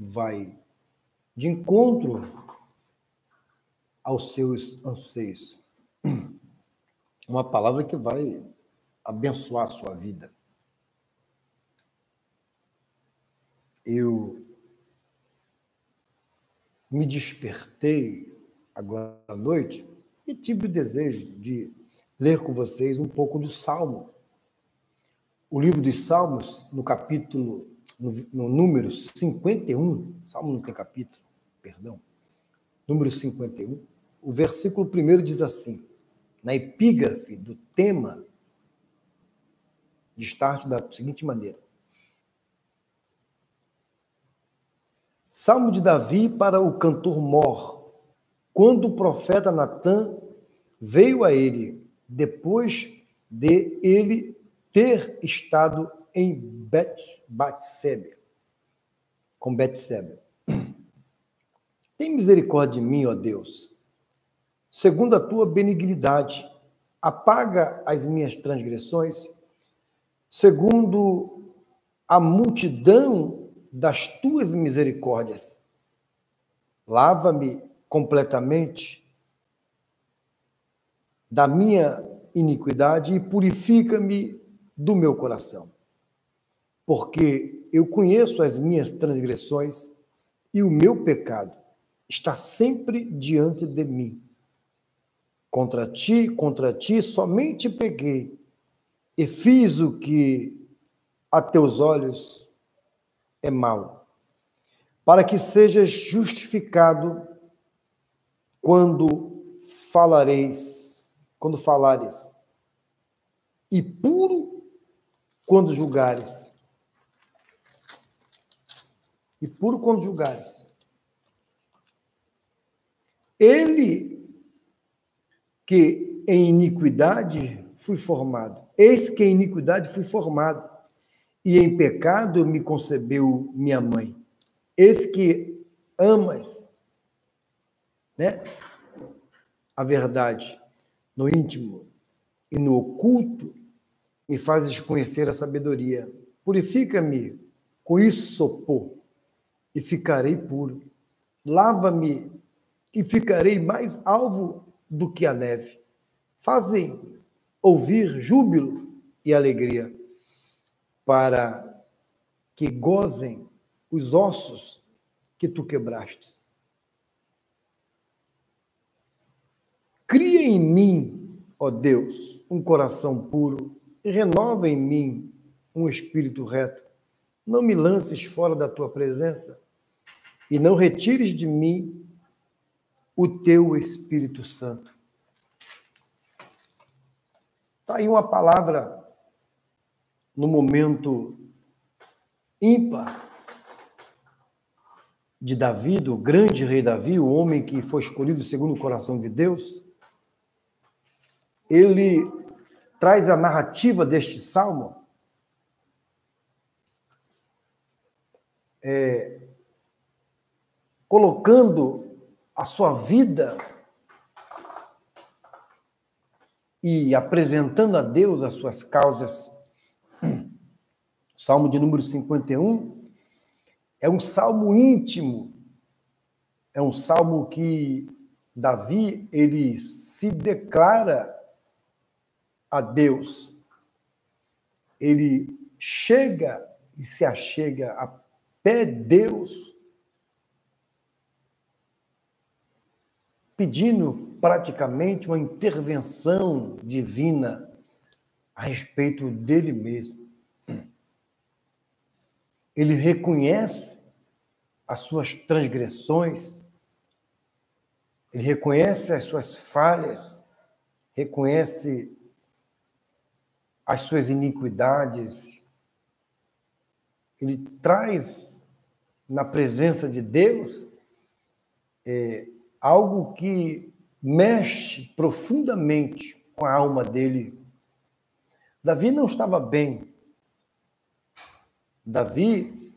vai de encontro aos seus anseios. Uma palavra que vai abençoar a sua vida. Eu me despertei agora à noite e tive o desejo de ler com vocês um pouco do Salmo. O livro dos Salmos, no capítulo, no número 51, Salmo não tem capítulo, perdão, número 51, o versículo 1 diz assim, na epígrafe do tema de start da seguinte maneira. Salmo de Davi para o cantor Mor, quando o profeta Natã veio a ele, depois de ele ter estado em Betseba, com Betseba. Tem misericórdia de mim, ó Deus, segundo a tua benignidade, apaga as minhas transgressões, segundo a multidão das tuas misericórdias. Lava-me completamente da minha iniquidade e purifica-me do meu coração. Porque eu conheço as minhas transgressões e o meu pecado está sempre diante de mim. Contra ti, somente pequei e fiz o que a teus olhos é mau, para que sejas justificado quando falares, e puro quando julgares. E puro quando julgares. Ele que em iniquidade fui formado, eis que em iniquidade fui formado, e em pecado me concebeu minha mãe. Eis que amas, né, a verdade no íntimo e no oculto, me fazes conhecer a sabedoria. Purifica-me com hisopo e ficarei puro. Lava-me e ficarei mais alvo do que a neve. Fazem ouvir júbilo e alegria, para que gozem os ossos que tu quebrastes. Cria em mim, ó Deus, um coração puro e renova em mim um espírito reto. Não me lances fora da tua presença e não retires de mim o teu Espírito Santo. Está aí uma palavra no momento ímpar de Davi, do grande rei Davi, o homem que foi escolhido segundo o coração de Deus. Ele traz a narrativa deste salmo colocando a sua vida e apresentando a Deus as suas causas. O salmo de número 51 é um salmo íntimo, é um salmo que Davi, ele se declara a Deus. Ele chega e se achega a pé Deus, pedindo praticamente uma intervenção divina a respeito dele mesmo. Ele reconhece as suas transgressões, ele reconhece as suas falhas, reconhece as suas iniquidades. Ele traz na presença de Deus algo que mexe profundamente com a alma dele. Davi não estava bem. Davi,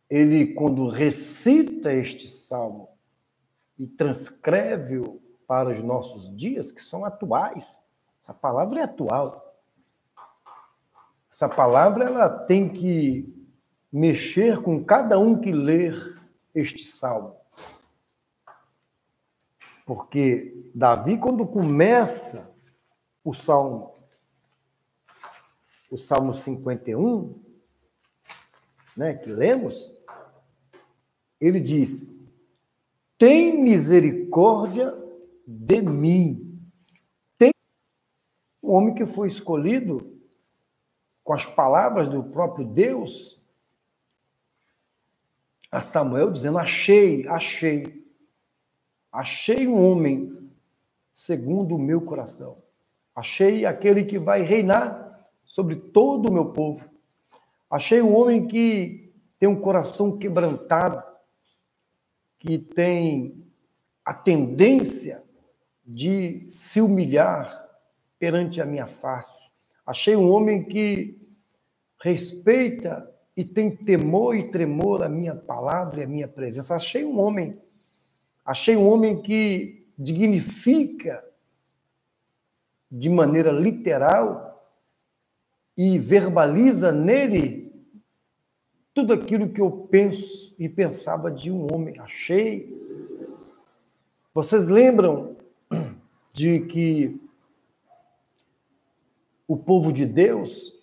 ele, quando recita este salmo e transcreve-o para os nossos dias, que são atuais, essa palavra é atual. Essa palavra ela tem que mexer com cada um que ler este salmo. Porque Davi, quando começa o Salmo 51, né, que lemos, ele diz: tem misericórdia de mim. Tem um homem que foi escolhido com as palavras do próprio Deus a Samuel, dizendo: achei um homem segundo o meu coração. Achei aquele que vai reinar sobre todo o meu povo. Achei um homem que tem um coração quebrantado, que tem a tendência de se humilhar perante a minha face. Achei um homem que respeita e tem temor e tremor a minha palavra e a minha presença. Achei um homem que dignifica de maneira literal e verbaliza nele tudo aquilo que eu penso e pensava de um homem. Achei. Vocês lembram de que o povo de Deus,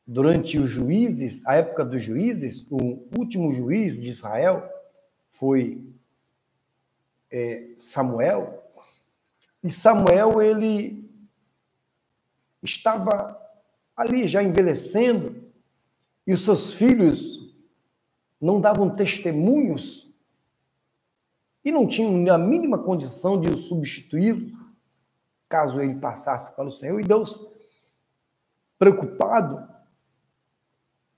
durante os juízes, a época dos juízes, o último juiz de Israel foi Samuel, e Samuel, ele estava ali já envelhecendo, e os seus filhos não davam testemunhos e não tinham a mínima condição de o substituí-lo, caso ele passasse para o Senhor. E Deus, preocupado,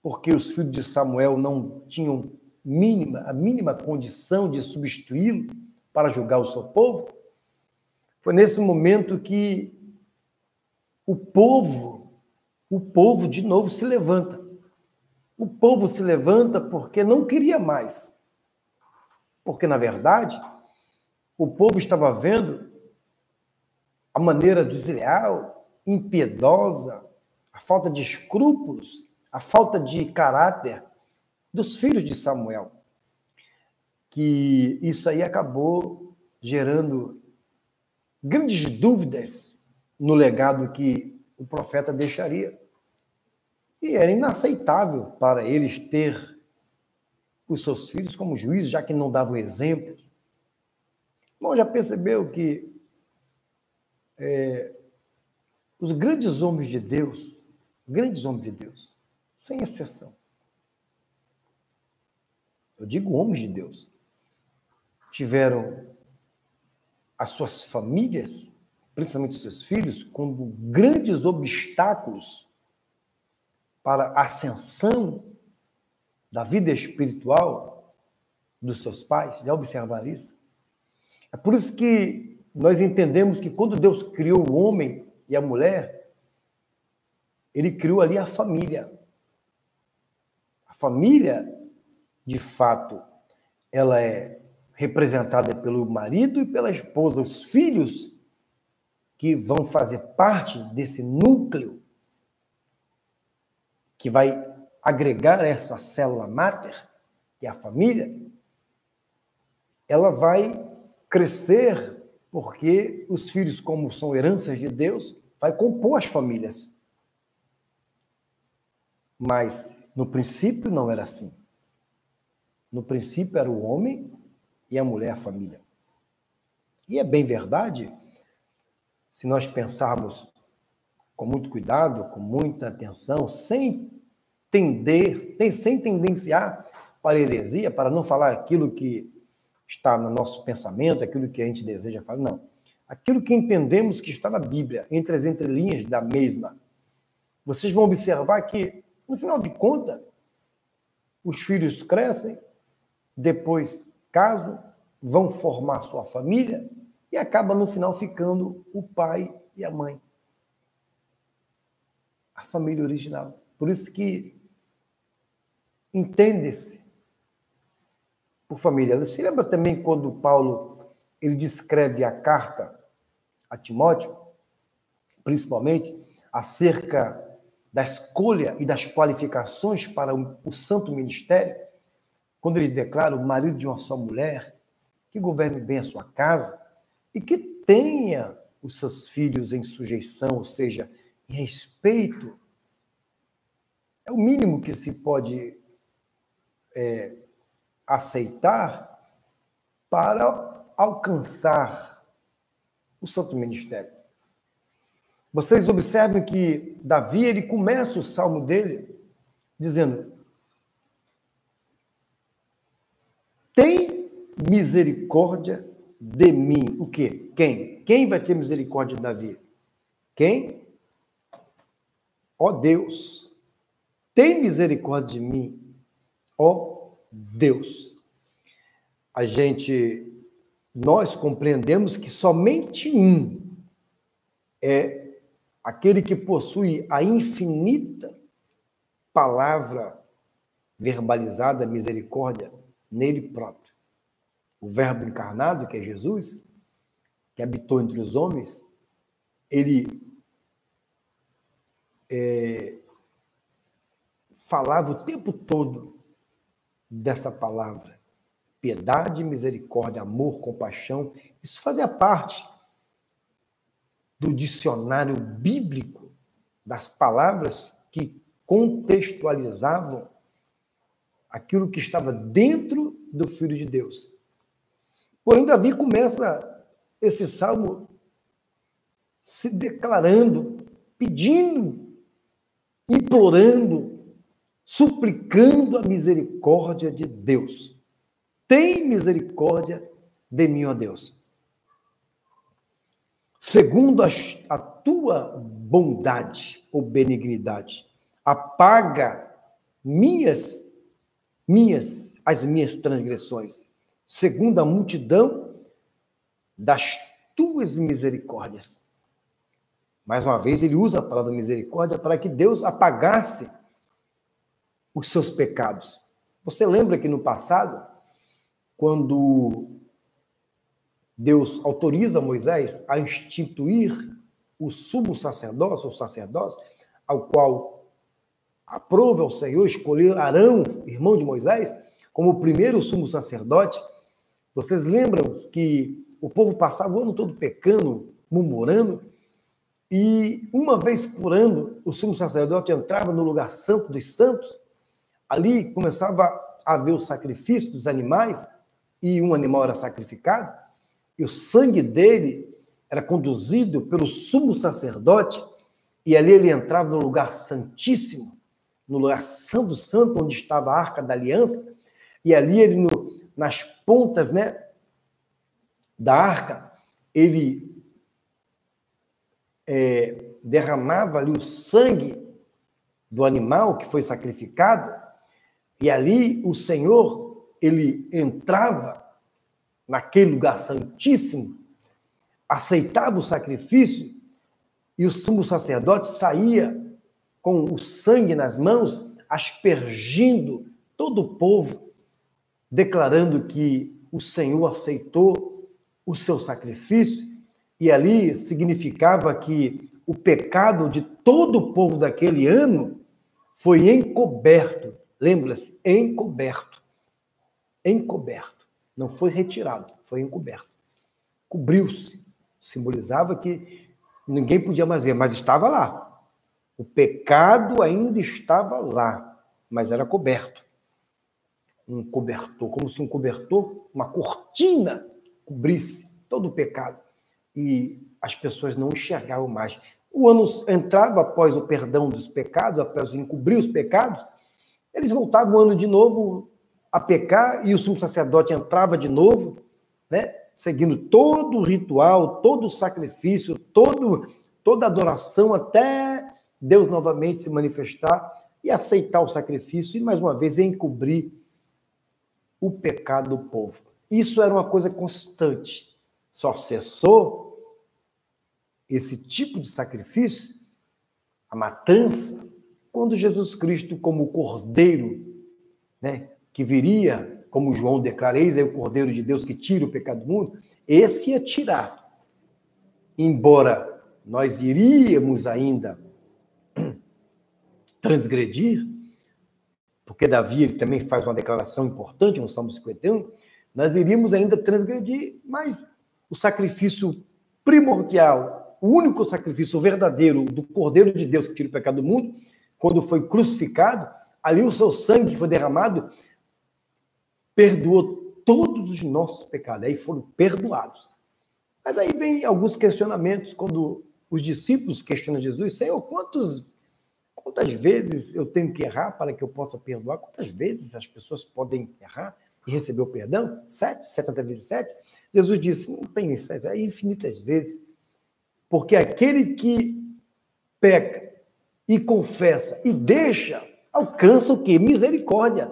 porque os filhos de Samuel não tinham a mínima condição de substituí-lo para julgar o seu povo, foi nesse momento que o povo de novo se levanta. O povo se levanta porque não queria mais. Porque, na verdade, o povo estava vendo a maneira desleal, impiedosa, a falta de escrúpulos, a falta de caráter dos filhos de Samuel. Que isso aí acabou gerando grandes dúvidas no legado que o profeta deixaria. E era inaceitável para eles ter os seus filhos como juízes, já que não davam exemplo. Bom, já percebeu que os grandes homens de Deus, sem exceção, eu digo homens de Deus, tiveram as suas famílias, principalmente os seus filhos, como grandes obstáculos para a ascensão da vida espiritual dos seus pais. Já observaram isso? É por isso que nós entendemos que quando Deus criou o homem e a mulher, ele criou ali a família. A família, de fato, ela é representada pelo marido e pela esposa, os filhos que vão fazer parte desse núcleo que vai agregar essa célula máter, que é a família, ela vai crescer porque os filhos, como são heranças de Deus, vai compor as famílias. Mas, no princípio, não era assim. No princípio, era o homem e a mulher, a família. E é bem verdade, se nós pensarmos com muito cuidado, com muita atenção, sem tendenciar para a heresia, para não falar aquilo que está no nosso pensamento, aquilo que a gente deseja falar, não. Aquilo que entendemos que está na Bíblia, entre as entrelinhas da mesma. Vocês vão observar que, no final de contas, os filhos crescem, depois casam, vão formar sua família e acaba no final ficando o pai e a mãe. A família original. Por isso que entende-se por família. Você lembra também quando Paulo ele descreve a carta a Timóteo, principalmente acerca da escolha e das qualificações para o santo ministério, quando ele declara o marido de uma só mulher, que governe bem a sua casa e que tenha os seus filhos em sujeição, ou seja, em respeito. É o mínimo que se pode aceitar para alcançar o santo ministério. Vocês observem que Davi, ele começa o salmo dele dizendo: tem misericórdia de mim. O quê? Quem? Quem vai ter misericórdia de Davi? Quem? Ó Deus, tem misericórdia de mim, ó Deus. Nós compreendemos que somente um é aquele que possui a infinita palavra verbalizada, misericórdia, nele próprio. O Verbo encarnado, que é Jesus, que habitou entre os homens, ele falava o tempo todo dessa palavra. Piedade, misericórdia, amor, compaixão. Isso fazia parte do dicionário bíblico das palavras que contextualizavam aquilo que estava dentro do Filho de Deus. Porém, Davi começa esse salmo se declarando, pedindo, implorando, suplicando a misericórdia de Deus. Tem misericórdia de mim, ó Deus. Segundo a tua bondade ou benignidade, apaga as minhas transgressões, segundo a multidão das tuas misericórdias. Mais uma vez, ele usa a palavra misericórdia para que Deus apagasse os seus pecados. Você lembra que no passado, quando Deus autoriza Moisés a instituir o sumo sacerdócio, ao qual aprova o Senhor escolher Arão, irmão de Moisés, como o primeiro sumo sacerdote. Vocês lembram que o povo passava o ano todo pecando, murmurando, e uma vez por ano o sumo sacerdote entrava no lugar santo dos santos, ali começava a haver o sacrifício dos animais, e um animal era sacrificado, e o sangue dele era conduzido pelo sumo sacerdote, e ali ele entrava no lugar santíssimo, no lugar santo do santo, onde estava a Arca da Aliança, e ali ele, nas pontas, da arca, ele derramava ali o sangue do animal que foi sacrificado, e ali o Senhor, ele entrava naquele lugar santíssimo, aceitava o sacrifício, e o sumo sacerdote saía com o sangue nas mãos, aspergindo todo o povo, declarando que o Senhor aceitou o seu sacrifício, e ali significava que o pecado de todo o povo daquele ano foi encoberto. Lembra-se? Encoberto. Encoberto. Não foi retirado, foi encoberto. Cobriu-se. Simbolizava que ninguém podia mais ver, mas estava lá. O pecado ainda estava lá, mas era coberto. Um cobertor, como se um cobertor, uma cortina, cobrisse todo o pecado. E as pessoas não enxergavam mais. O ano entrava após o perdão dos pecados, após encobrir os pecados, eles voltavam o ano de novo a pecar, e o sumo sacerdote entrava de novo, seguindo todo o ritual, todo o sacrifício, toda a adoração, até Deus novamente se manifestar e aceitar o sacrifício, e mais uma vez encobrir o pecado do povo. Isso era uma coisa constante. Só cessou esse tipo de sacrifício, a matança, quando Jesus Cristo, como cordeiro, que viria, como João declara, eis aí o cordeiro de Deus que tira o pecado do mundo, esse ia tirar. Embora nós iríamos ainda transgredir, porque Davi ele também faz uma declaração importante no Salmo 51, nós iríamos ainda transgredir, mas o sacrifício primordial, o único sacrifício verdadeiro do Cordeiro de Deus que tira o pecado do mundo, quando foi crucificado, ali o seu sangue que foi derramado perdoou todos os nossos pecados, aí foram perdoados. Mas aí vem alguns questionamentos, quando os discípulos questionam Jesus, Senhor, quantas vezes eu tenho que errar para que eu possa perdoar? Quantas vezes as pessoas podem errar e receber o perdão? 7, 70 vezes 7? Jesus disse, não tem 7, é infinitas vezes. Porque aquele que peca e confessa e deixa, alcança o quê? Misericórdia.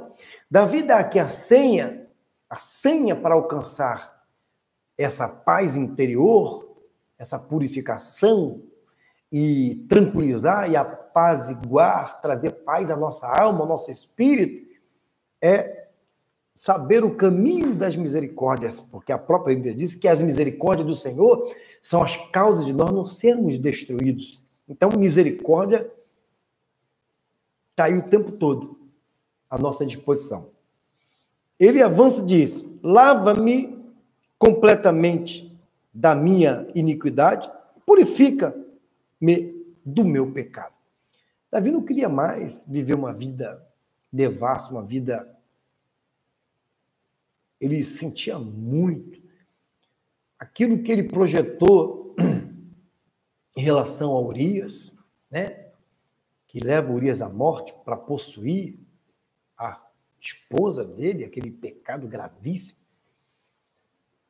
Davi dá aqui a senha para alcançar essa paz interior, essa purificação e tranquilizar e apaziguar, trazer paz à nossa alma, ao nosso espírito, é saber o caminho das misericórdias, porque a própria Bíblia diz que as misericórdias do Senhor são as causas de nós não sermos destruídos. Então, misericórdia está aí o tempo todo à nossa disposição. Ele avança e diz, lava-me completamente da minha iniquidade, purifica-me do meu pecado. Davi não queria mais viver uma vida devassa, uma vida... Ele sentia muito aquilo que ele projetou em relação a Urias, né? Que leva Urias à morte para possuir a esposa dele, aquele pecado gravíssimo,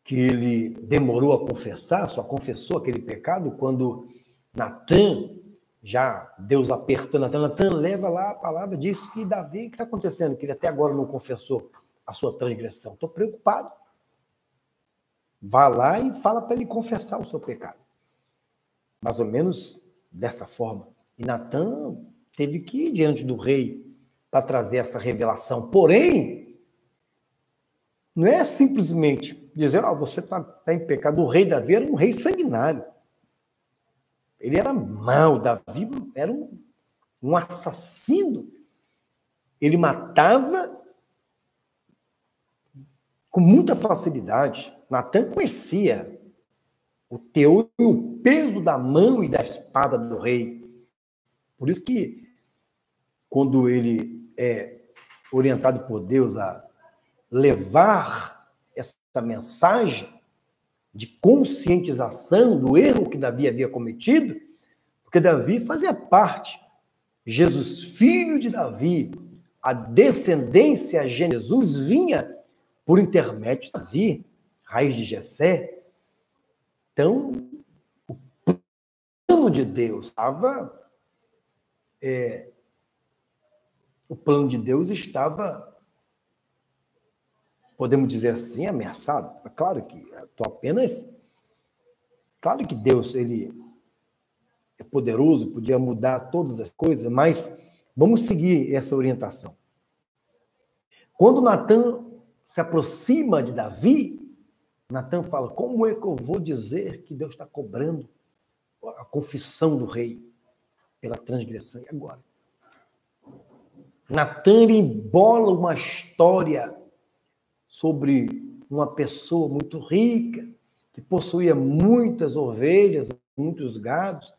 que ele demorou a confessar, só confessou aquele pecado quando Natan, já Deus apertou Natan, leva lá a palavra, disse que Davi, o que está acontecendo? Que ele até agora não confessou a sua transgressão. Estou preocupado. Vá lá e fala para ele confessar o seu pecado. Mais ou menos dessa forma. E Natan teve que ir diante do rei para trazer essa revelação. Porém, não é simplesmente dizer, você está em pecado. O rei Davi era um rei sanguinário. Ele era mau. Davi era um assassino. Ele matava com muita facilidade. Natan conhecia o teor e o peso da mão e da espada do rei. Por isso que, quando ele é orientado por Deus a levar essa mensagem de conscientização do erro que Davi havia cometido, porque Davi fazia parte, Jesus, filho de Davi, a descendência de Jesus vinha por intermédio de Davi, raiz de Jessé. Então, o plano de Deus estava... o plano de Deus estava, podemos dizer assim, ameaçado. Claro que estou apenas... Claro que Deus, ele é poderoso, podia mudar todas as coisas, mas vamos seguir essa orientação. Quando Natan se aproxima de Davi, Natan fala, como é que eu vou dizer que Deus está cobrando a confissão do rei pela transgressão? E agora? Natan embola uma história sobre uma pessoa muito rica, que possuía muitas ovelhas, muitos gados,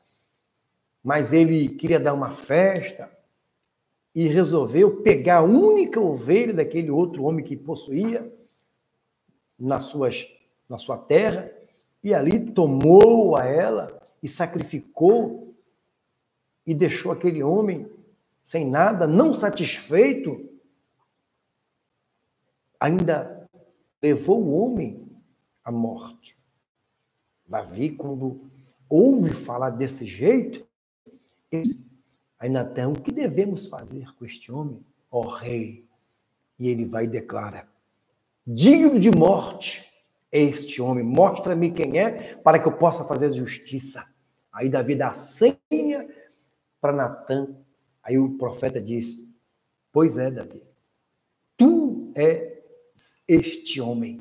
mas ele queria dar uma festa e resolveu pegar a única ovelha daquele outro homem que possuía na sua terra, e ali tomou a ela e sacrificou e deixou aquele homem sem nada, não satisfeito, ainda levou o homem à morte. Davi, quando ouve falar desse jeito, aí Natan, o que devemos fazer com este homem, ó rei? E ele vai e declara, digno de morte é este homem, mostra-me quem é, para que eu possa fazer justiça. Aí Davi dá a senha para Natan. Aí o profeta diz, pois é, Davi, tu és este homem.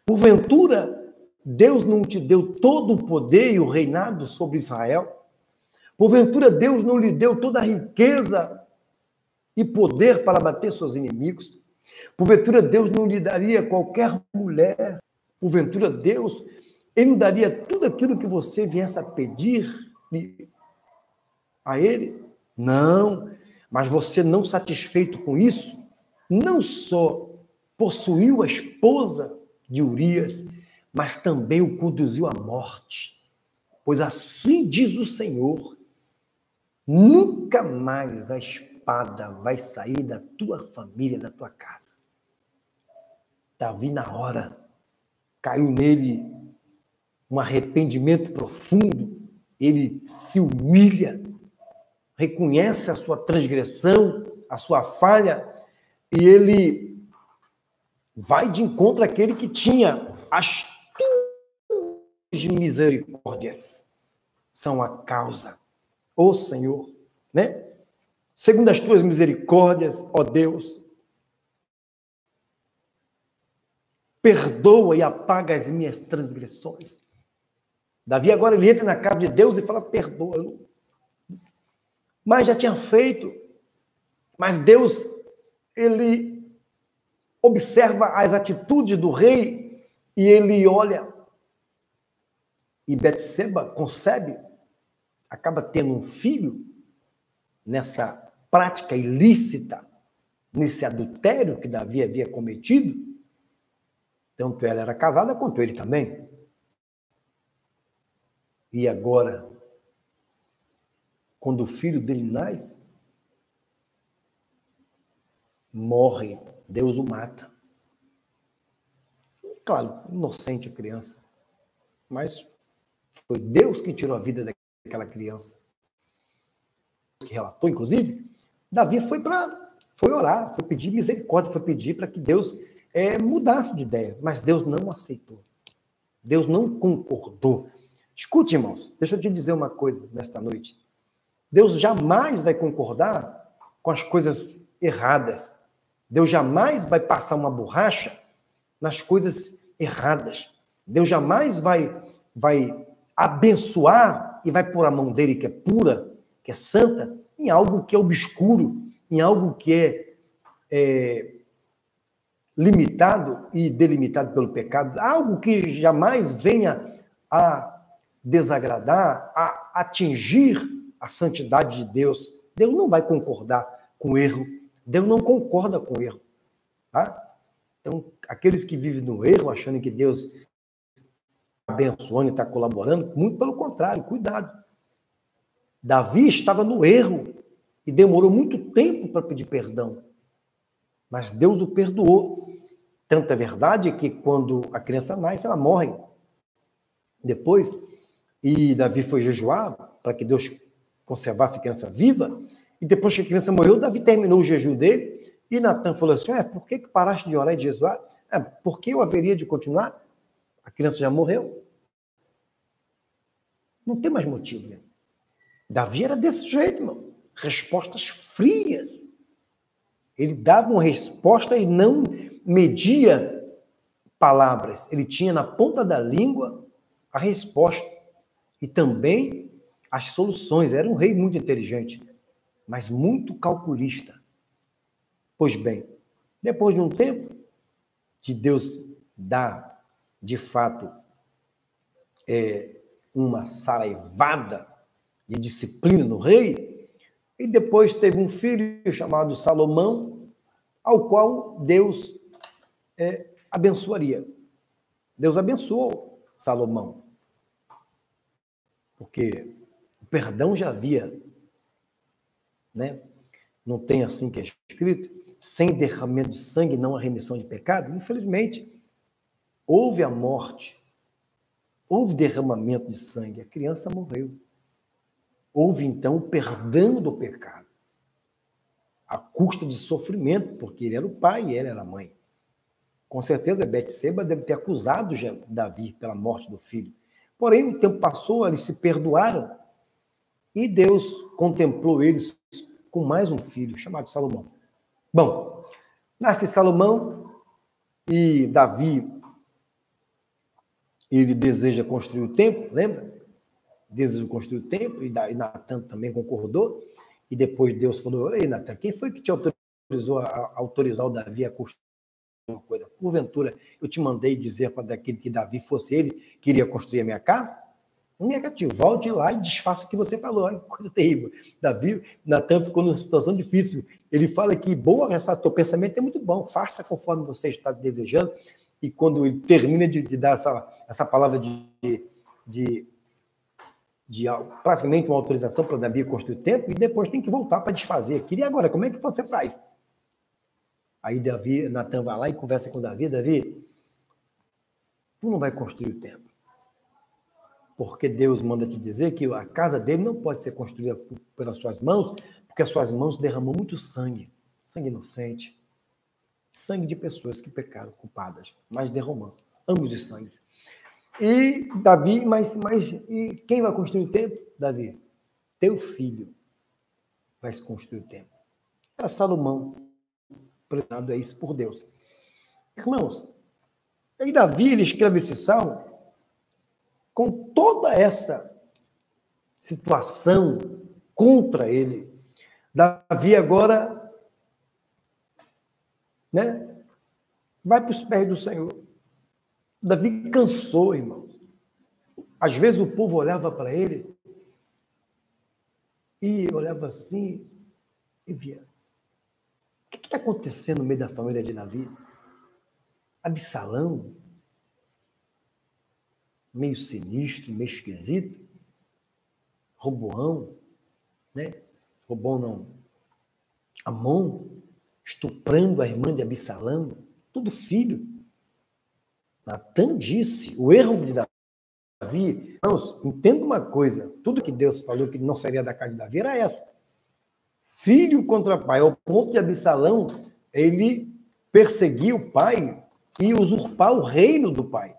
Porventura, Deus não te deu todo o poder e o reinado sobre Israel? Porventura, Deus não lhe deu toda a riqueza e poder para bater seus inimigos. Porventura, Deus não lhe daria qualquer mulher. Porventura, Deus, ele não daria tudo aquilo que você viesse a pedir a ele? Não, mas você, não satisfeito com isso, não só possuiu a esposa de Urias, mas também o conduziu à morte. Pois assim diz o Senhor, nunca mais a espada vai sair da tua família, da tua casa. Davi, na hora, caiu nele um arrependimento profundo, ele se humilha, reconhece a sua transgressão, a sua falha, e ele vai de encontro àquele que tinha as tuas misericórdias. São a causa, ó Senhor, né? Segundo as tuas misericórdias, ó Deus, perdoa e apaga as minhas transgressões. Davi agora ele entra na casa de Deus e fala, perdoa. Mas já tinha feito. Mas Deus, ele observa as atitudes do rei e ele olha. E Betseba concebe, acaba tendo um filho nessa prática ilícita, nesse adultério que Davi havia cometido. Tanto ela era casada quanto ele também. E agora, quando o filho dele nasce, morre, Deus o mata. Claro, inocente a criança, mas foi Deus que tirou a vida daquela criança. Que relatou, inclusive, Davi foi orar, foi pedir misericórdia, foi pedir para que Deus mudasse de ideia, mas Deus não aceitou. Deus não concordou. Escute, irmãos, deixa eu te dizer uma coisa nesta noite. Deus jamais vai concordar com as coisas erradas. Deus jamais vai passar uma borracha nas coisas erradas. Deus jamais vai abençoar e vai pôr a mão dele, que é pura, que é santa, em algo que é obscuro, em algo que é limitado e delimitado pelo pecado, algo que jamais venha a desagradar, a atingir a santidade de Deus. Deus não vai concordar com o erro. Deus não concorda com o erro. Tá? Então, aqueles que vivem no erro, achando que Deus está abençoando e está colaborando, muito pelo contrário, cuidado. Davi estava no erro e demorou muito tempo para pedir perdão. Mas Deus o perdoou. Tanta verdade que quando a criança nasce, ela morre. Depois, e Davi foi jejuar para que Deus conservasse a criança viva, e depois que a criança morreu, Davi terminou o jejum dele, e Natan falou assim, por que paraste de orar e de jejuar? Por que eu haveria de continuar? A criança já morreu. Não tem mais motivo, né? Davi era desse jeito, irmão. Respostas frias. Ele dava uma resposta e não media palavras. Ele tinha na ponta da língua a resposta. E também as soluções. Era um rei muito inteligente, mas muito calculista. Pois bem, depois de um tempo, de Deus dar, de fato, uma saraivada de disciplina no rei, e depois teve um filho chamado Salomão, ao qual Deus abençoaria. Deus abençoou Salomão, porque o perdão já havia, né? Não tem assim que é escrito, sem derramamento de sangue não há remissão de pecado. Infelizmente, houve a morte, houve derramamento de sangue, a criança morreu. Houve, então, o perdão do pecado, à custa de sofrimento, porque ele era o pai e ela era a mãe. Com certeza, Betseba deve ter acusado Davi pela morte do filho. Porém, o tempo passou, eles se perdoaram, e Deus contemplou eles com mais um filho, chamado Salomão. Bom, nasce Salomão, e Davi, ele deseja construir o templo, lembra? Deseja construir o templo, e Natan também concordou, E depois Deus falou, ei, Natan, quem foi que te autorizou a autorizar o Davi a construir uma coisa? Porventura, eu te mandei dizer para que Davi fosse ele que iria construir a minha casa? Negativo, volte lá e desfaça o que você falou. Olha que coisa terrível. Davi, Natan ficou numa situação difícil. Ele fala que, boa, teu pensamento é muito bom, faça conforme você está desejando. E quando ele termina de dar essa palavra de praticamente uma autorização para Davi construir o templo, e depois tem que voltar para desfazer. E agora, como é que você faz? Aí Natan vai lá e conversa com Davi, tu não vai construir o templo. Porque Deus manda te dizer que a casa dele não pode ser construída pelas suas mãos, porque as suas mãos derramou muito sangue inocente, sangue de pessoas que pecaram, culpadas, mas derramou ambos os sangues. E Davi, e quem vai construir o templo? Davi, teu filho vai construir o templo. Era Salomão, preparado a isso por Deus. Irmãos, aí Davi, ele escreve esse salmo com toda essa situação contra ele. Davi agora, vai para os pés do Senhor. Davi cansou, irmãos. Às vezes o povo olhava para ele e olhava assim e via. O que está acontecendo no meio da família de Davi? Absalão, meio sinistro, meio esquisito. Roboão, Roboão não. Amon, estuprando a irmã de Absalão, tudo filho. Natan disse, o erro de Davi, irmãos, entenda uma coisa, tudo que Deus falou que não seria da casa de Davi era essa. Filho contra pai, ao ponto de Absalão, ele perseguir o pai e usurpar o reino do pai.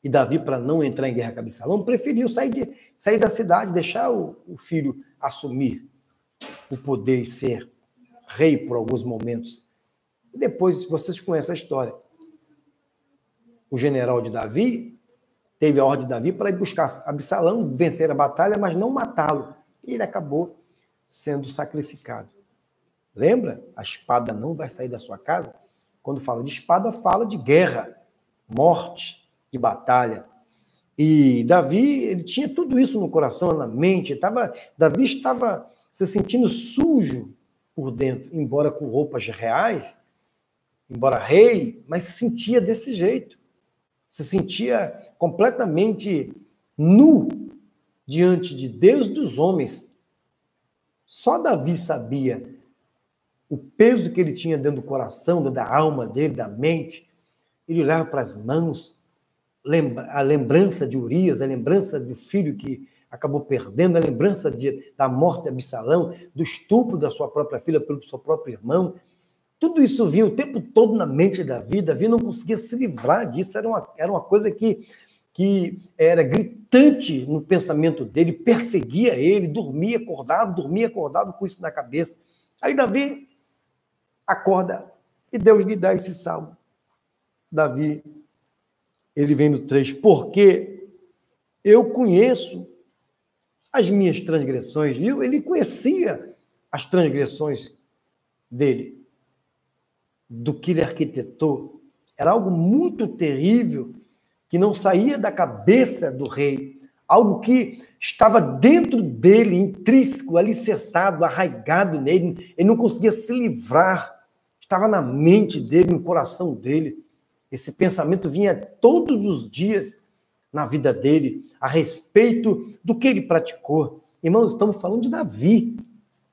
E Davi, para não entrar em guerra com Absalão, preferiu sair da cidade, deixar o filho assumir o poder e ser rei por alguns momentos. E depois, vocês conhecem a história. O general de Davi teve a ordem de Davi para ir buscar Absalão, vencer a batalha, mas não matá-lo. E ele acabou sendo sacrificado. Lembra? A espada não vai sair da sua casa. Quando fala de espada, fala de guerra, morte, de batalha. E Davi, ele tinha tudo isso no coração, na mente. Davi estava se sentindo sujo por dentro, embora com roupas reais, embora rei, mas se sentia desse jeito. Se sentia completamente nu diante de Deus e dos homens. Só Davi sabia o peso que ele tinha dentro do coração, dentro da alma dele, da mente. Ele olhava para as mãos, a lembrança de Urias, a lembrança do filho que acabou perdendo, a lembrança da morte de Absalão, do estupro da sua própria filha pelo seu próprio irmão. Tudo isso vinha o tempo todo na mente de Davi. Davi não conseguia se livrar disso. Era uma coisa que era gritante no pensamento dele, perseguia ele, dormia acordado com isso na cabeça. Aí Davi acorda e Deus lhe dá esse salmo. Davi, ele vem no 3, porque eu conheço as minhas transgressões. Ele conhecia as transgressões dele, do que ele arquitetou. Era algo muito terrível, que não saía da cabeça do rei, algo que estava dentro dele, intrínseco, alicerçado, arraigado nele, ele não conseguia se livrar, estava na mente dele, no coração dele. Esse pensamento vinha todos os dias na vida dele, a respeito do que ele praticou. Irmãos, estamos falando de Davi,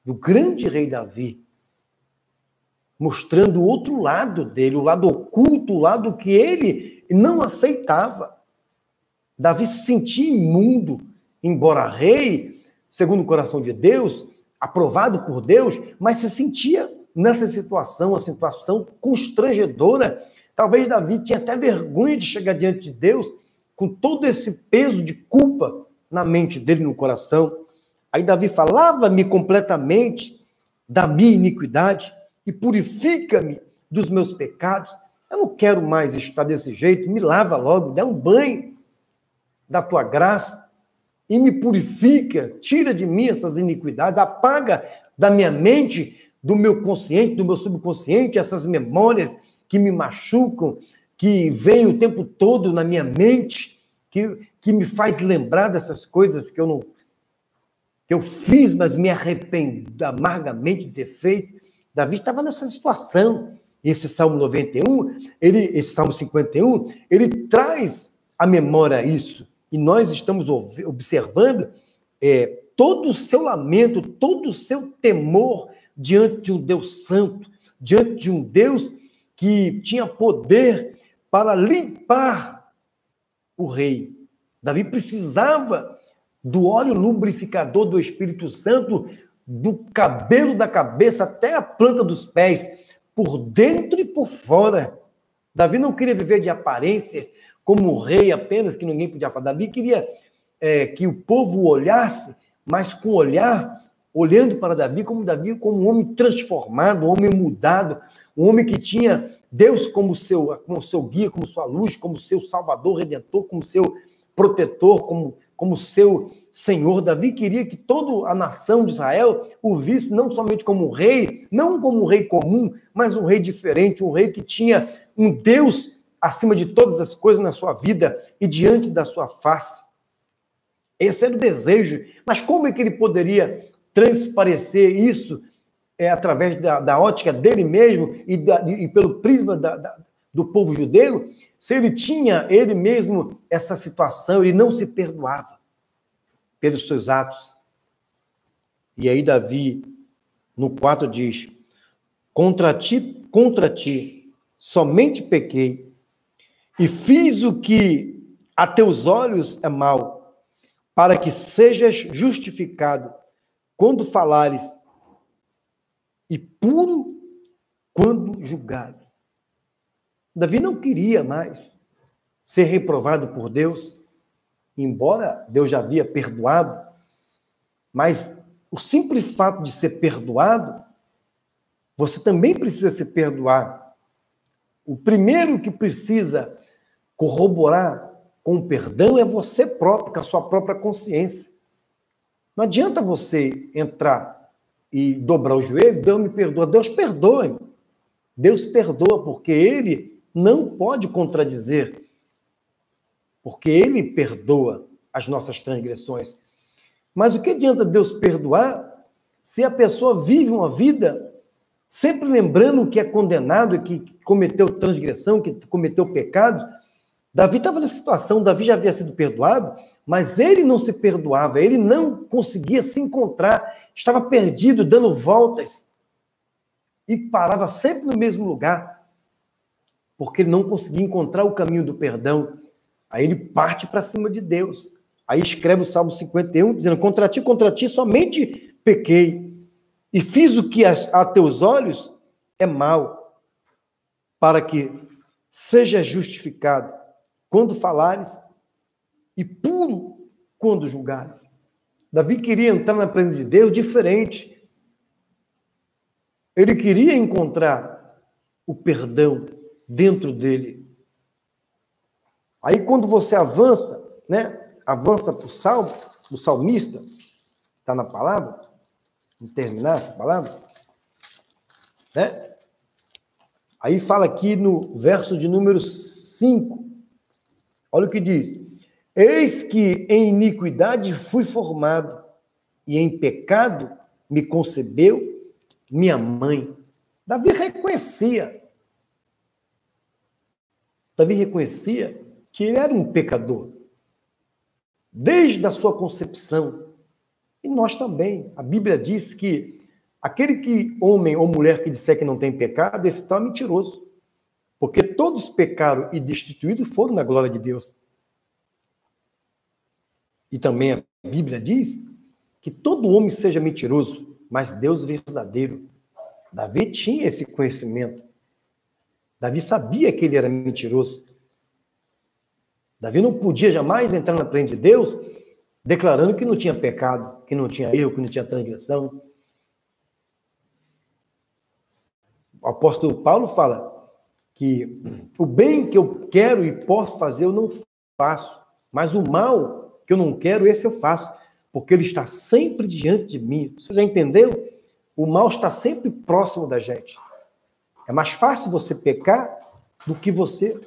do grande rei Davi, mostrando o outro lado dele, o lado oculto, o lado que ele não aceitava. Davi se sentia imundo, embora rei, segundo o coração de Deus, aprovado por Deus, mas se sentia nessa situação, uma situação constrangedora. Talvez Davi tinha até vergonha de chegar diante de Deus com todo esse peso de culpa na mente dele, no coração. Aí Davi fala, lava-me completamente da minha iniquidade e purifica-me dos meus pecados. Eu não quero mais estar desse jeito, me lava logo, dá um banho da tua graça e me purifica, tira de mim essas iniquidades, apaga da minha mente, do meu consciente, do meu subconsciente, essas memórias que me machucam, que vêm o tempo todo na minha mente, que me faz lembrar dessas coisas que eu fiz, mas me arrependo amargamente de ter feito. Davi estava nessa situação. Esse Salmo 91, esse Salmo 51, ele traz à memória isso. E nós estamos observando todo o seu lamento, todo o seu temor diante de um Deus santo, diante de um Deus que tinha poder para limpar o rei. Davi precisava do óleo lubrificador do Espírito Santo, do cabelo da cabeça até a planta dos pés, por dentro e por fora. Davi não queria viver de aparências como um rei apenas, que ninguém podia falar. Davi queria que o povo o olhasse, mas com olhar, olhando para Davi como um homem transformado, um homem mudado, um homem que tinha Deus como seu guia, como sua luz, como seu salvador, redentor, como seu protetor, como seu Senhor. Davi queria que toda a nação de Israel o visse não somente como um rei, não como um rei comum, mas um rei diferente, um rei que tinha um Deus acima de todas as coisas na sua vida e diante da sua face. Esse era o desejo. Mas como é que ele poderia transparecer isso através da ótica dele mesmo e pelo prisma do povo judeu, se ele tinha ele mesmo essa situação, ele não se perdoava pelos seus atos? E aí Davi, no 4, diz: contra ti, somente pequei, e fiz o que a teus olhos é mal, para que sejas justificado quando falares e puro quando julgares. Davi não queria mais ser reprovado por Deus, embora Deus já havia perdoado, mas o simples fato de ser perdoado, você também precisa se perdoar. O primeiro que precisa corroborar com o perdão é você próprio, com a sua própria consciência. Não adianta você entrar e dobrar o joelho, Deus me perdoa. Deus perdoa. Deus perdoa, porque Ele não pode contradizer, porque Ele perdoa as nossas transgressões. Mas o que adianta Deus perdoar se a pessoa vive uma vida sempre lembrando que é condenado, que cometeu transgressão, que cometeu pecado? Davi estava nessa situação, Davi já havia sido perdoado, mas ele não se perdoava, ele não conseguia se encontrar, estava perdido, dando voltas, e parava sempre no mesmo lugar, porque ele não conseguia encontrar o caminho do perdão. Aí ele parte para cima de Deus. Aí escreve o Salmo 51, dizendo: contra ti somente pequei, e fiz o que a teus olhos é mal, para que seja justificado quando falares e puro quando julgares. Davi queria entrar na presença de Deus diferente. Ele queria encontrar o perdão dentro dele. Aí quando você avança, avança para o Salmo, o salmista, está na palavra, vamos terminar essa palavra, Aí fala aqui no verso de número 5, olha o que diz: eis que em iniquidade fui formado, e em pecado me concebeu minha mãe. Davi reconhecia que ele era um pecador, desde a sua concepção. E nós também. A Bíblia diz que aquele homem ou mulher que disser que não tem pecado, esse tal é mentiroso. Porque todos pecaram e destituídos foram da glória de Deus. E também a Bíblia diz que todo homem seja mentiroso, mas Deus verdadeiro. Davi tinha esse conhecimento. Davi sabia que ele era mentiroso. Davi não podia jamais entrar na presença de Deus declarando que não tinha pecado, que não tinha erro, que não tinha transgressão. O apóstolo Paulo fala que o bem que eu quero e posso fazer, eu não faço. Mas o mal que eu não quero, esse eu faço. Porque ele está sempre diante de mim. Você já entendeu? O mal está sempre próximo da gente. É mais fácil você pecar do que você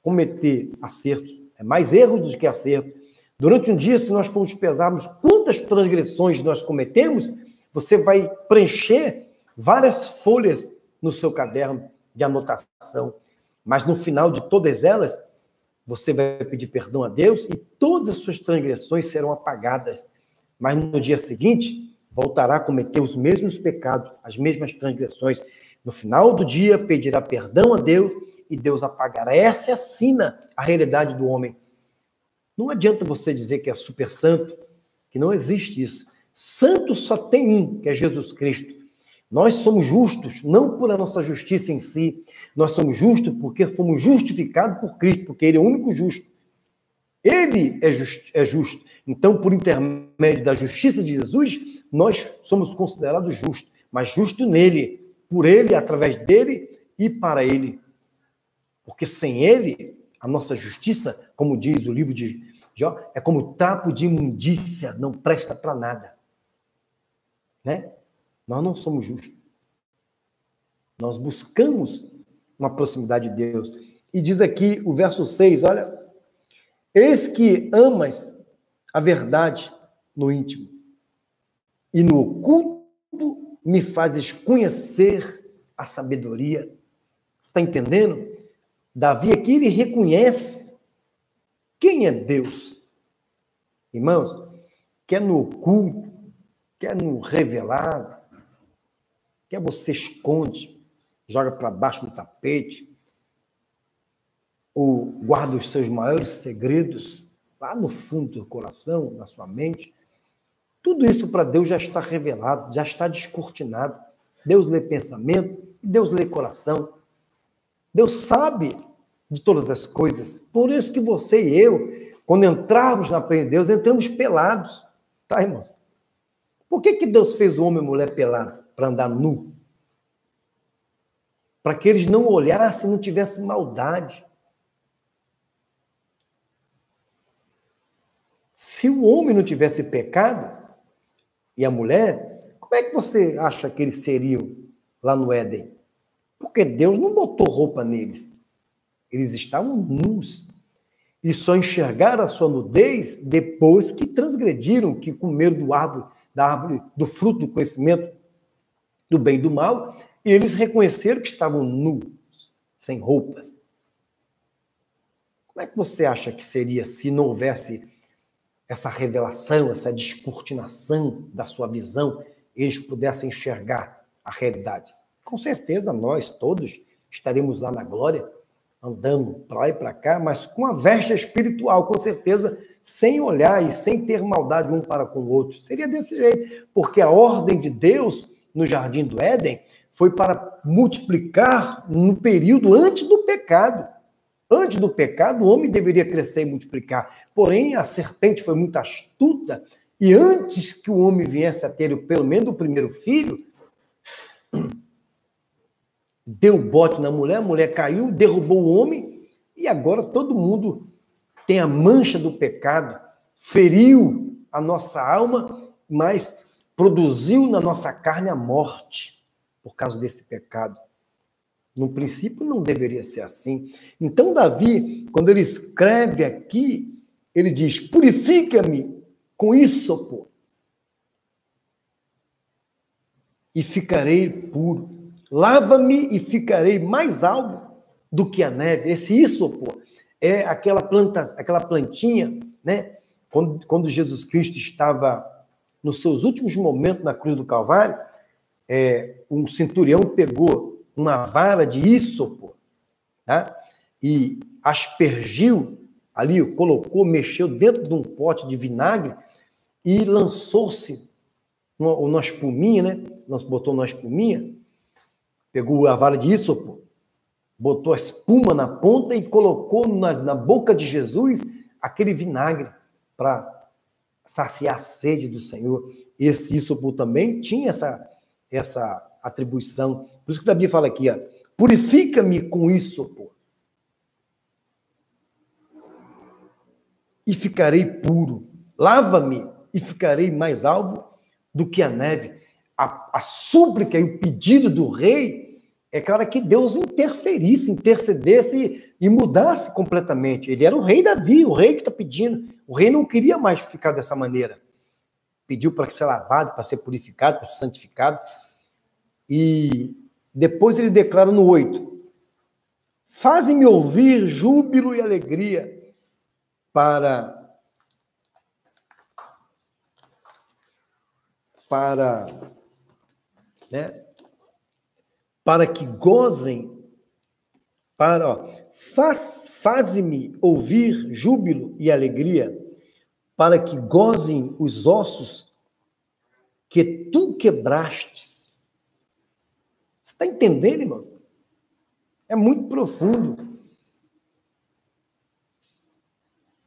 cometer acertos. É mais erros do que acertos. Durante um dia, se nós formos pesarmos quantas transgressões nós cometemos, você vai preencher várias folhas no seu caderno de anotação. Mas no final de todas elas, você vai pedir perdão a Deus e todas as suas transgressões serão apagadas. Mas no dia seguinte, voltará a cometer os mesmos pecados, as mesmas transgressões. No final do dia, pedirá perdão a Deus e Deus apagará. Essa é a sina, a realidade do homem. Não adianta você dizer que é super santo, que não existe isso. Santo só tem um, que é Jesus Cristo. Nós somos justos, não por a nossa justiça em si. Nós somos justos porque fomos justificados por Cristo, porque Ele é o único justo. Ele é justo. Então, por intermédio da justiça de Jesus, nós somos considerados justos, mas justo nele, por ele, através dele e para ele. Porque sem ele, a nossa justiça, como diz o livro de Jó, é como trapo de imundícia, não presta para nada. Né? Nós não somos justos. Nós buscamos uma proximidade de Deus. E diz aqui o verso 6, olha, eis que amas a verdade no íntimo, e no oculto me fazes conhecer a sabedoria. Você está entendendo? Davi aqui, ele reconhece quem é Deus. Irmãos, quer no oculto, quer no revelado, quer você esconde, joga para baixo do tapete, ou guarda os seus maiores segredos lá no fundo do coração, na sua mente. Tudo isso para Deus já está revelado, já está descortinado. Deus lê pensamento, Deus lê coração. Deus sabe de todas as coisas. Por isso que você e eu, quando entrarmos na presença de Deus, entramos pelados. Tá, irmãos? Por que Deus fez o homem e a mulher pelado? Para andar nu? Para que eles não olhassem, não tivessem maldade. Se o homem não tivesse pecado, e a mulher, como é que você acha que eles seriam lá no Éden? Porque Deus não botou roupa neles. Eles estavam nus. E só enxergaram a sua nudez depois que transgrediram, que comeram da árvore, do fruto do conhecimento do bem e do mal, e eles reconheceram que estavam nus, sem roupas. Como é que você acha que seria se não houvesse essa revelação, essa descortinação da sua visão, eles pudessem enxergar a realidade? Com certeza nós todos estaremos lá na glória, andando para lá e para cá, mas com a veste espiritual, com certeza, sem olhar e sem ter maldade um para com o outro. Seria desse jeito, porque a ordem de Deus no Jardim do Éden foi para multiplicar no período antes do pecado. Antes do pecado, o homem deveria crescer e multiplicar. Porém, a serpente foi muito astuta e antes que o homem viesse a ter pelo menos o primeiro filho, deu bote na mulher, a mulher caiu, derrubou o homem e agora todo mundo tem a mancha do pecado, feriu a nossa alma, mas produziu na nossa carne a morte por causa desse pecado. No princípio, não deveria ser assim. Então, Davi, quando ele escreve aqui, ele diz, purifica-me com ísopo e ficarei puro. Lava-me e ficarei mais alvo do que a neve. Esse ísopo é aquela plantinha, né? Quando Jesus Cristo estava nos seus últimos momentos na cruz do Calvário, um centurião pegou uma vara de ísopo, tá? E aspergiu ali, colocou, mexeu dentro de um pote de vinagre e lançou-se numa espuminha, né? Botou numa espuminha, pegou a vara de ísopo, botou a espuma na ponta e colocou na boca de Jesus aquele vinagre para saciar a sede do Senhor. Esse ísopo também tinha essa atribuição. Por isso que Davi fala aqui, ó, purifica-me com ísopo e ficarei puro. Lava-me e ficarei mais alvo do que a neve. a súplica e o pedido do rei é para que Deus interferisse, intercedesse e mudasse completamente. Ele era o rei Davi, o rei que está pedindo. O rei não queria mais ficar dessa maneira. Pediu para ser lavado, para ser purificado, para ser santificado. E depois ele declara no 8: faze-me ouvir júbilo e alegria para que gozem, faze-me ouvir júbilo e alegria, para que gozem os ossos que tu quebrastes. Você está entendendo, irmãos? É muito profundo.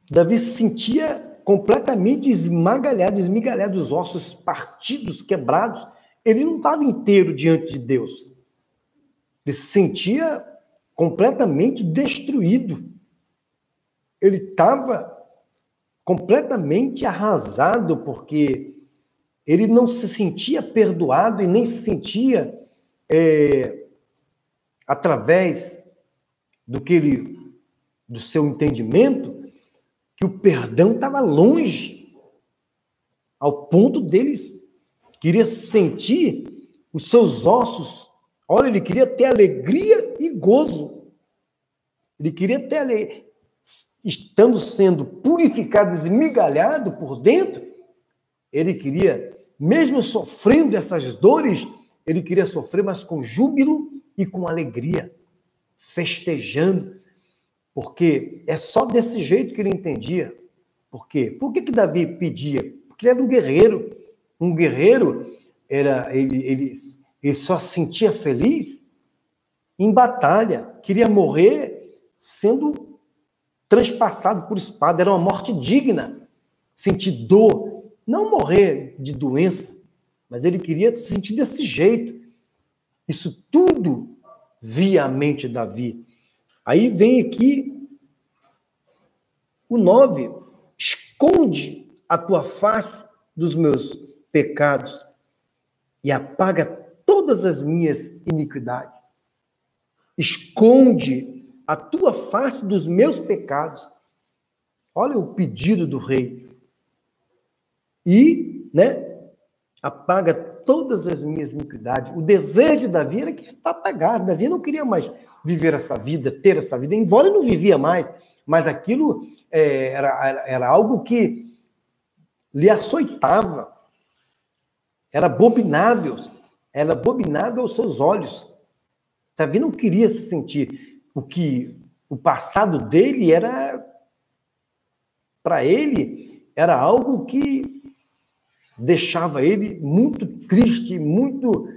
Davi se sentia completamente esmigalhado, os ossos partidos, quebrados. Ele não estava inteiro diante de Deus. Ele se sentia completamente destruído. Ele estava completamente arrasado, porque ele não se sentia perdoado e nem se sentia, através do seu entendimento, que o perdão estava longe, ao ponto deles queria sentir os seus ossos. Olha, ele queria ter alegria e gozo. Ele queria ter alegria. Estando sendo purificado, esmigalhado por dentro, ele queria, mesmo sofrendo essas dores, ele queria sofrer, mas com júbilo e com alegria, festejando, porque é só desse jeito que ele entendia. Por quê? Por que Davi pedia? Porque ele era um guerreiro. Um guerreiro, ele só se sentia feliz em batalha, queria morrer sendo transpassado por espada, era uma morte digna, sentir dor, não morrer de doença, mas ele queria se sentir desse jeito. Isso tudo via a mente de Davi. Aí vem aqui o 9, esconde a tua face dos meus pecados e apaga todas as minhas iniquidades. Esconde a tua face dos meus pecados. Olha o pedido do rei. E, apaga todas as minhas iniquidades. O desejo de Davi era que está apagado. Davi não queria mais viver essa vida, ter essa vida, embora ele não vivia mais, mas aquilo era algo que lhe açoitava. Era abominável aos seus olhos. Davi não queria se sentir. O passado dele era, para ele, era algo que deixava ele muito triste, muito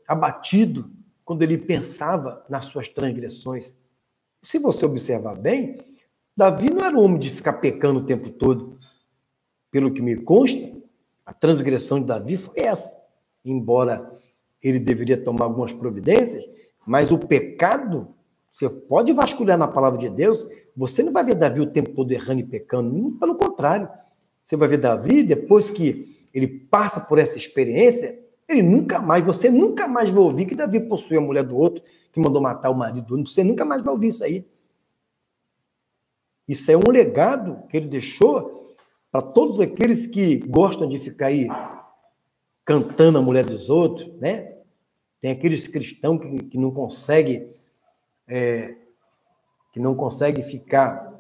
abatido, quando ele pensava nas suas transgressões. Se você observar bem, Davi não era um homem de ficar pecando o tempo todo. Pelo que me consta, a transgressão de Davi foi essa. Embora ele deveria tomar algumas providências, mas o pecado, você pode vasculhar na palavra de Deus, você não vai ver Davi o tempo todo errando e pecando, pelo contrário. Você vai ver Davi, depois que ele passa por essa experiência, você nunca mais vai ouvir que Davi possuiu a mulher do outro, que mandou matar o marido do outro, você nunca mais vai ouvir isso aí. Isso é um legado que ele deixou para todos aqueles que gostam de ficar aí cantando a mulher dos outros, né? Tem aqueles cristãos que não conseguem ficar,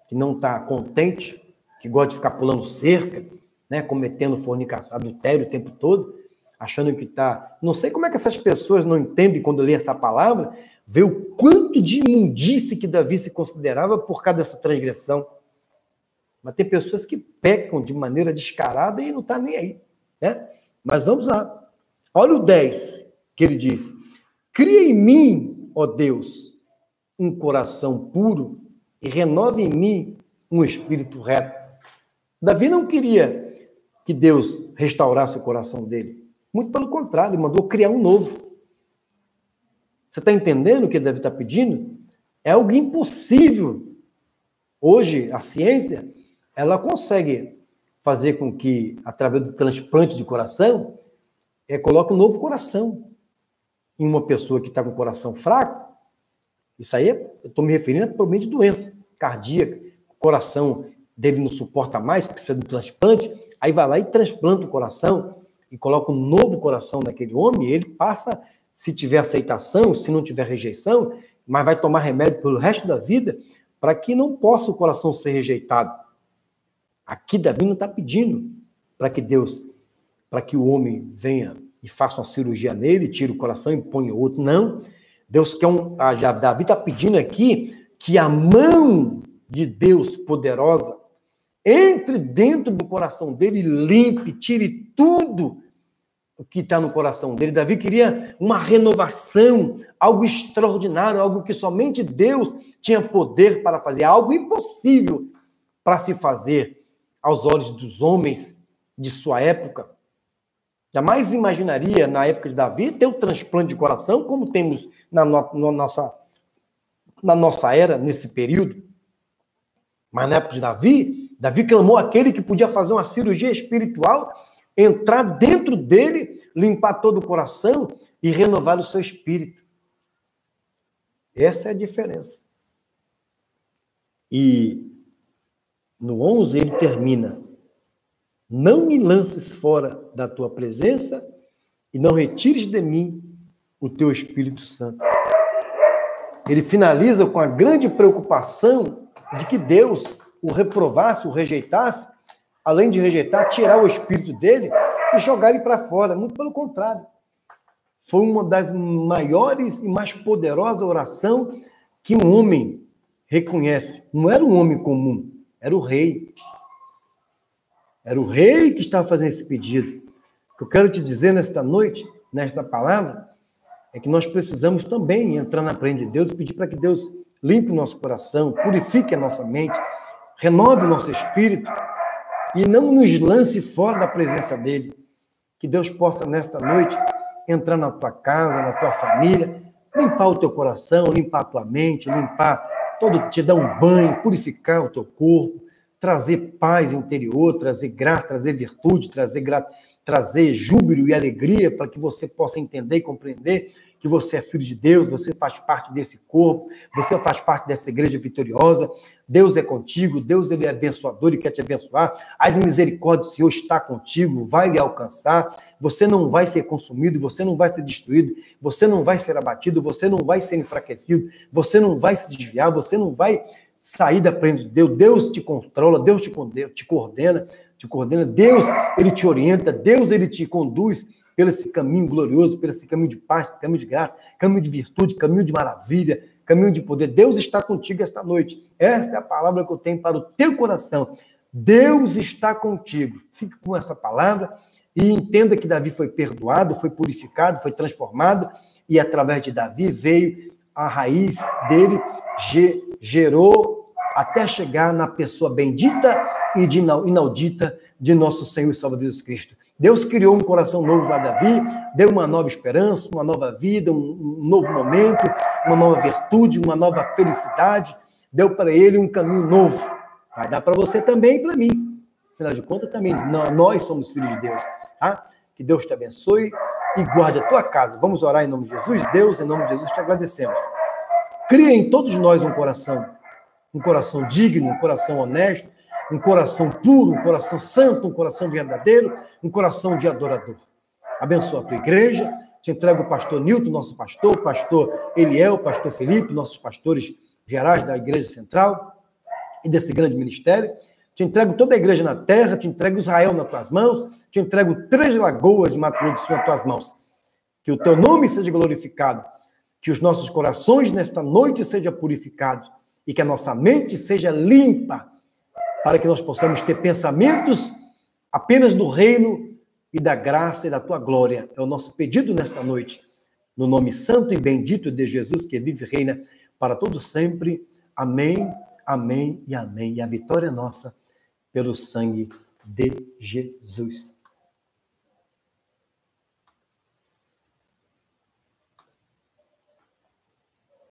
que não está contente, que gosta de ficar pulando cerca, né? Cometendo fornicação, adultério o tempo todo, achando que está... Não sei como é que essas pessoas não entendem quando lê essa palavra, vê o quanto de imundície que Davi se considerava por causa dessa transgressão. Mas tem pessoas que pecam de maneira descarada e não está nem aí, né? Mas vamos lá. Olha o 10, que ele diz: cria em mim, ó Deus, um coração puro e renova em mim um espírito reto. Davi não queria que Deus restaurasse o coração dele. Muito pelo contrário, ele mandou criar um novo. Você está entendendo o que Davi está pedindo? É algo impossível. Hoje, a ciência, ela consegue fazer com que, através do transplante de coração, coloca um novo coração em uma pessoa que está com o coração fraco. Isso aí, eu estou me referindo a provavelmente doença cardíaca, o coração dele não suporta mais, precisa de um transplante, aí vai lá e transplanta o coração e coloca um novo coração naquele homem, e ele passa, se tiver aceitação, se não tiver rejeição, mas vai tomar remédio pelo resto da vida, para que não possa o coração ser rejeitado. Aqui Davi não está pedindo para que o homem venha e faça uma cirurgia nele, tire o coração e ponha outro. Não. Deus quer Davi está pedindo aqui que a mão de Deus poderosa entre dentro do coração dele, limpe, tire tudo o que está no coração dele. Davi queria uma renovação, algo extraordinário, algo que somente Deus tinha poder para fazer, algo impossível para se fazer aos olhos dos homens de sua época. Jamais imaginaria, na época de Davi, ter o transplante de coração, como temos na nossa era, nesse período. Mas na época de Davi clamou aquele que podia fazer uma cirurgia espiritual, entrar dentro dele, limpar todo o coração e renovar o seu espírito. Essa é a diferença. E no 11 ele termina: não me lances fora da tua presença e não retires de mim o teu Espírito Santo. Ele finaliza com a grande preocupação de que Deus o reprovasse, o rejeitasse, além de rejeitar, tirar o espírito dele e jogar ele para fora. Muito pelo contrário. Foi uma das maiores e mais poderosas orações que um homem reconhece. Não era um homem comum, era o rei. Era o rei que estava fazendo esse pedido. O que eu quero te dizer nesta noite, nesta palavra, é que nós precisamos também entrar na presença de Deus e pedir para que Deus limpe o nosso coração, purifique a nossa mente, renove o nosso espírito e não nos lance fora da presença dele. Que Deus possa, nesta noite, entrar na tua casa, na tua família, limpar o teu coração, limpar a tua mente, te dar um banho, purificar o teu corpo, trazer paz interior, trazer graça, trazer virtude, trazer júbilo e alegria para que você possa entender e compreender que você é filho de Deus, você faz parte desse corpo, você faz parte dessa igreja vitoriosa. Deus é contigo, Deus ele é abençoador e quer te abençoar. As misericórdias do Senhor está contigo, vai lhe alcançar. Você não vai ser consumido, você não vai ser destruído, você não vai ser abatido, você não vai ser enfraquecido, você não vai se desviar, você não vai sair da presença de Deus. Deus te controla, Deus te coordena, Deus ele te orienta, Deus ele te conduz pelo esse caminho glorioso, pelo esse caminho de paz, caminho de graça, caminho de virtude, caminho de maravilha, caminho de poder. Deus está contigo esta noite. Esta é a palavra que eu tenho para o teu coração. Deus está contigo. Fique com essa palavra e entenda que Davi foi perdoado, foi purificado, foi transformado e através de Davi veio a raiz dele, gerou até chegar na pessoa bendita e inaudita de nosso Senhor e Salvador Jesus Cristo. Deus criou um coração novo para Davi, deu uma nova esperança, uma nova vida, um novo momento, uma nova virtude, uma nova felicidade, deu para ele um caminho novo. Vai dar para você também e para mim. Afinal de contas, também nós somos filhos de Deus. Tá? Que Deus te abençoe e guarde a tua casa. Vamos orar em nome de Jesus? Deus, em nome de Jesus, te agradecemos. Cria em todos nós um coração digno, um coração honesto, um coração puro, um coração santo, um coração verdadeiro, um coração de adorador. Abençoa a tua igreja, te entrego o pastor Nilton, nosso pastor, pastor Eliel, pastor Felipe, nossos pastores gerais da Igreja Central e desse grande ministério. Te entrego toda a igreja na terra, te entrego Israel nas tuas mãos, te entrego 3 Lagoas de Mato Grosso do Sul nas tuas mãos. Que o teu nome seja glorificado, que os nossos corações nesta noite sejam purificados e que a nossa mente seja limpa, para que nós possamos ter pensamentos apenas do reino e da graça e da tua glória. É o nosso pedido nesta noite, no nome santo e bendito de Jesus, que vive e reina para todo sempre. Amém, amém e amém. E a vitória é nossa pelo sangue de Jesus.